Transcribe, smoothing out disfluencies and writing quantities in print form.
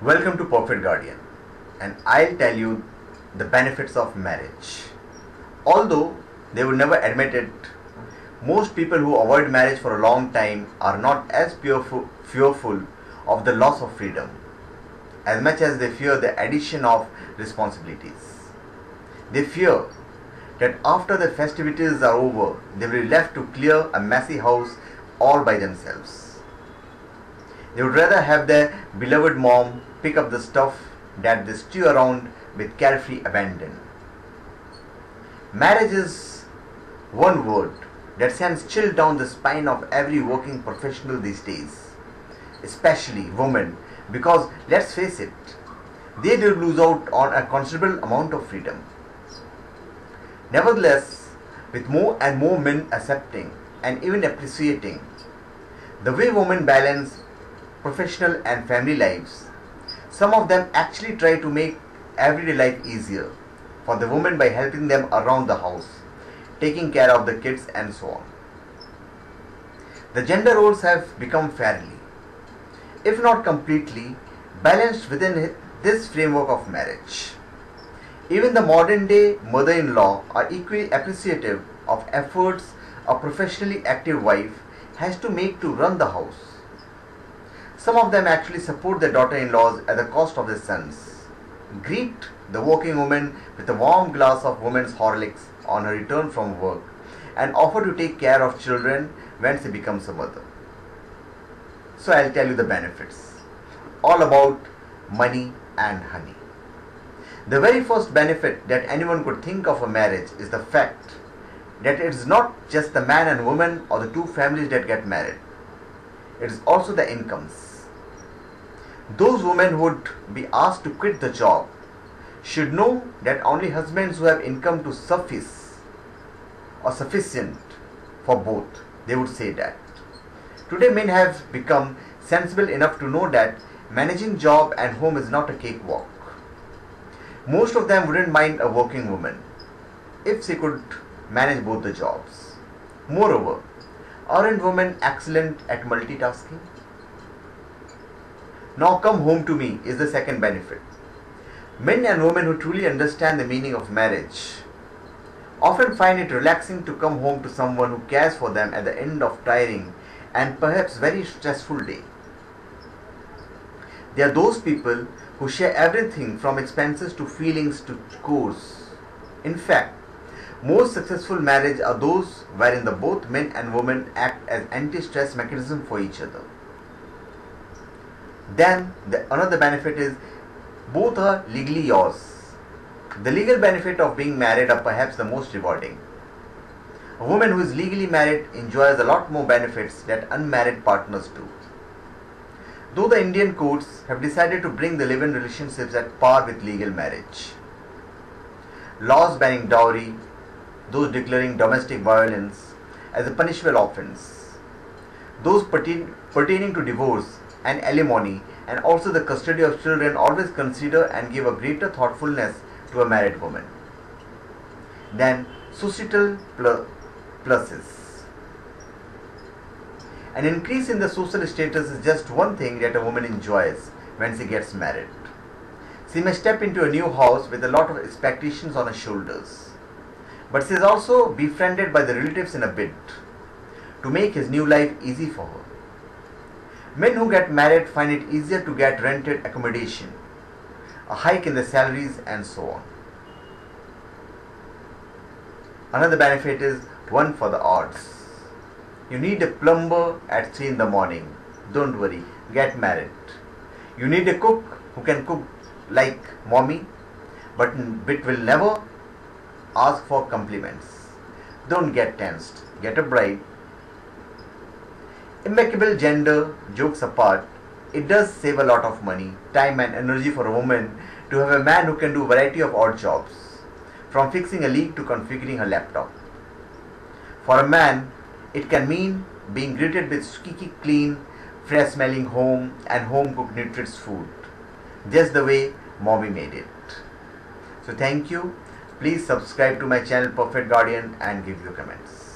Welcome to Perfect Guardian, and I'll tell you the benefits of marriage. Although they would never admit it, most people who avoid marriage for a long time are not as fearful of the loss of freedom as much as they fear the addition of responsibilities. They fear that after the festivities are over, they will be left to clear a messy house all by themselves. They would rather have their beloved mom pick up the stuff that they stew around with carefree abandon. Marriage is one word that sends chill down the spine of every working professional these days, especially women, because let's face it, they do lose out on a considerable amount of freedom. Nevertheless, with more and more men accepting and even appreciating the way women balance professional and family lives, some of them actually try to make everyday life easier for the women by helping them around the house, taking care of the kids and so on. The gender roles have become fairly, if not completely, balanced within this framework of marriage. Even the modern day mother-in-law are equally appreciative of efforts a professionally active wife has to make to run the house. Some of them actually support their daughter-in-laws at the cost of their sons, greet the working woman with a warm glass of woman's Horlicks on her return from work, and offer to take care of children when she becomes a mother. So I'll tell you the benefits, all about money and honey. The very first benefit that anyone could think of a marriage is the fact that it's not just the man and woman or the two families that get married. It is also the incomes. Those women who would be asked to quit the job should know that only husbands who have income to suffice or sufficient for both, they would say that. Today men have become sensible enough to know that managing job and home is not a cakewalk. Most of them wouldn't mind a working woman if she could manage both the jobs. Moreover, aren't women excellent at multitasking? Now come home to me is the second benefit. Men and women who truly understand the meaning of marriage often find it relaxing to come home to someone who cares for them at the end of tiring and perhaps very stressful day. They are those people who share everything from expenses to feelings to chores. In fact, most successful marriages are those wherein the both men and women act as anti-stress mechanism for each other. Then another benefit is both are legally yours. The legal benefit of being married are perhaps the most rewarding. A woman who is legally married enjoys a lot more benefits that unmarried partners do. Though the Indian courts have decided to bring the live-in relationships at par with legal marriage. Laws banning dowry, those declaring domestic violence as a punishable offence, those pertaining to divorce and alimony, and also the custody of children always consider and give a greater thoughtfulness to a married woman. Then societal pluses. An increase in the social status is just one thing that a woman enjoys when she gets married. She may step into a new house with a lot of expectations on her shoulders, but she is also befriended by the relatives in a bid to make his new life easy for her. Men who get married find it easier to get rented accommodation, a hike in the salaries, and so on. Another benefit is one for the odds. You need a plumber at 3 in the morning. Don't worry, get married. You need a cook who can cook like mommy, but will never ask for compliments. Don't get tensed. Get a bride. Impeccable gender jokes apart, it does save a lot of money, time and energy for a woman to have a man who can do a variety of odd jobs, from fixing a leak to configuring a laptop. For a man, it can mean being greeted with squeaky clean, fresh smelling home and home cooked nutritious food, just the way mommy made it. So thank you. Please subscribe to my channel Perfect Guardian and give your comments.